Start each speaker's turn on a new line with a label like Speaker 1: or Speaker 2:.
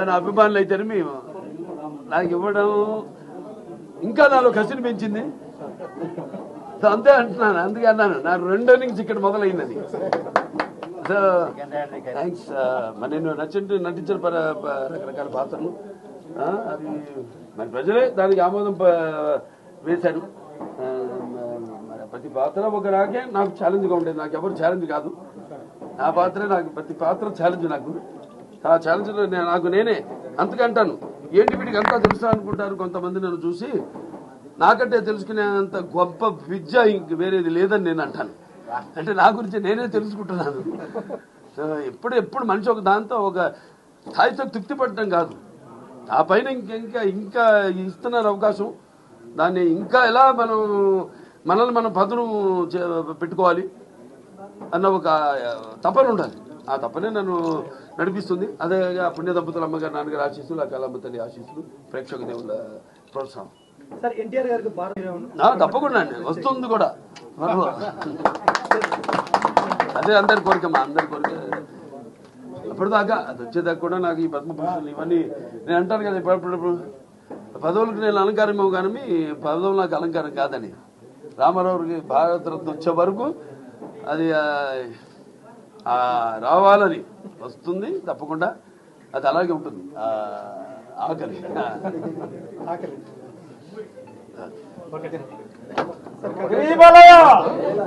Speaker 1: నా అభిమానులు అయితే మేము నాకు ఇవ్వడం ఇంకా నాలో కసిని పెంచింది. అంతే అంటున్నాను, అందుకే అన్నాను నా 2 innings ఇక్కడ మొదలైందని. So thanks. మరి నేను నటించిన రకరకాల పాత్రలు అది మరి ప్రజలే దానికి ఆమోదం వేశారు. ప్రతి పాత్ర ఒక రాకే నాకు ఛాలెంజ్గా ఉండేది. నాకు ఎవరు ఛాలెంజ్ కాదు, నా పాత్రే నాకు. ప్రతి పాత్ర ఛాలెంజ్ నాకు. ఆ ఛాలెంజ్లో నాకు నేనే అంతకంటాను. ఏంటి వీడికి అంతా తెలుసా అనుకుంటారు కొంతమంది నన్ను చూసి. నాకంటే తెలుసుకునేంత గొప్ప విద్య ఇంక వేరేది లేదని నేను అంటాను. అంటే నా గురించి నేనే తెలుసుకుంటున్నాను. సో ఎప్పుడు మనిషి ఒక దాంతో ఒక స్థాయితో తృప్తి పడటం కాదు, ఆ పైన ఇంకా ఇస్తున్నారు అవకాశం. దాన్ని ఇంకా ఎలా మనల్ని మనం పదును పెట్టుకోవాలి అన్న ఒక తపన ఉండాలి. ఆ తపనే నన్ను నడిపిస్తుంది. అదే పుణ్య దంపతుల అమ్మగారు నాన్నగారు ఆశీస్సులు, ఆ కళమ్మ తల్లి ఆశీస్సులు, ప్రేక్షక దేవుళ్ళ ప్రోత్సాహం. తప్పకుండా అండి, వస్తుంది కూడా. అదే అందరి కోరికమ్మా, అందరి కోరిక. అప్పటిదాకా అది వచ్చేదాకా కూడా నాకు ఈ పద్మభూషణ్ ఇవన్నీ నేను అంటాను కదా, ఇప్పుడు పదవులకు నేను అలంకారం కానీ పదవులు నాకు అలంకారం కాదని. రామారావుకి భారతరత్న వచ్చే వరకు అది రావాలని వస్తుంది తప్పకుండా. అది అలాగే ఉంటుంది. ఆకలి